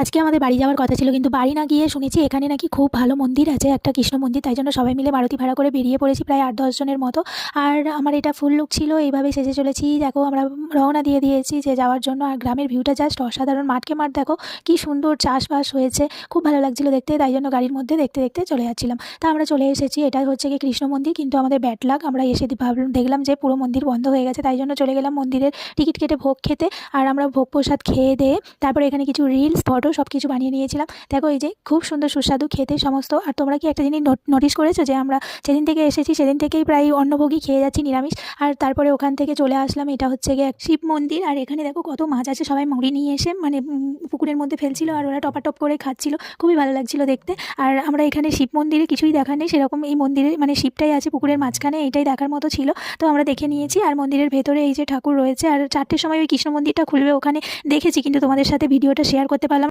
আজকে আমাদের বাড়ি যাওয়ার কথা ছিল, কিন্তু বাড়ি না গিয়ে শুনেছি এখানে নাকি খুব ভালো মন্দির আছে, একটা কৃষ্ণ মন্দির। তাই জন্য সবাই মিলে মারুতি ভাড়া করে বেরিয়ে পড়েছি, প্রায় 8-10 জনের মতো। আর আমার এটা ফুল লুক ছিল, এইভাবে সেজে চলেছি। দেখো আমরা রওনা দিয়ে দিয়েছি যে যাওয়ার জন্য। আর গ্রামের ভিউটা জাস্ট অসাধারণ, মাঠকে মাঠ দেখো কি সুন্দর চাষবাস হয়েছে, খুব ভালো লাগছিল দেখতে। তাই জন্য গাড়ির মধ্যে দেখতে দেখতে চলে যাচ্ছিলাম। তা আমরা চলে এসেছি, এটা হচ্ছে কি কৃষ্ণ মন্দির, কিন্তু আমাদের ব্যাড লাক, আমরা এসে ভাবলাম দেখলাম যে পুরো মন্দির বন্ধ হয়ে গেছে। তাই জন্য চলে গেলাম মন্দিরের টিকিট কেটে ভোগ খেতে। আর আমরা ভোগ প্রসাদ খেয়ে দিয়ে তারপরে এখানে কিছু রিলস ফটো সব কিছু বানিয়ে নিয়েছিলাম। দেখো এই যে খুব সুন্দর সুস্বাদু খেতে সমস্ত। আর তোমরা কি একটা জিনিস নোটিস করেছো যে আমরা যেদিন থেকে এসেছি সেদিন থেকেই প্রায় অন্নভোগই খেয়ে যাচ্ছি, নিরামিষ। আর তারপরে ওখান থেকে চলে আসলাম, এটা হচ্ছে গিয়ে শিব মন্দির। আর এখানে দেখো কত মাছ আছে, সবাই মুড়ি নিয়ে এসে মানে পুকুরের মধ্যে ফেলছিল, আর ওরা টপাটপ করে খাচ্ছিল, খুবই ভালো লাগছিল দেখতে। আর আমরা এখানে শিব মন্দিরে কিছুই দেখার নেই সেরকম, এই মন্দিরে মানে শিবটাই আছে পুকুরের মাঝখানে, এইটাই দেখার মতো ছিল। তো আমরা দেখে নিয়েছি। আর মন্দিরের ভেতরে এই যে ঠাকুর রয়েছে। আর 4টের সময় ওই কৃষ্ণ মন্দিরটা খুলবে, ওখানে দেখেছি, কিন্তু তোমাদের সাথে ভিডিওটা শেয়ার করতে পারলাম।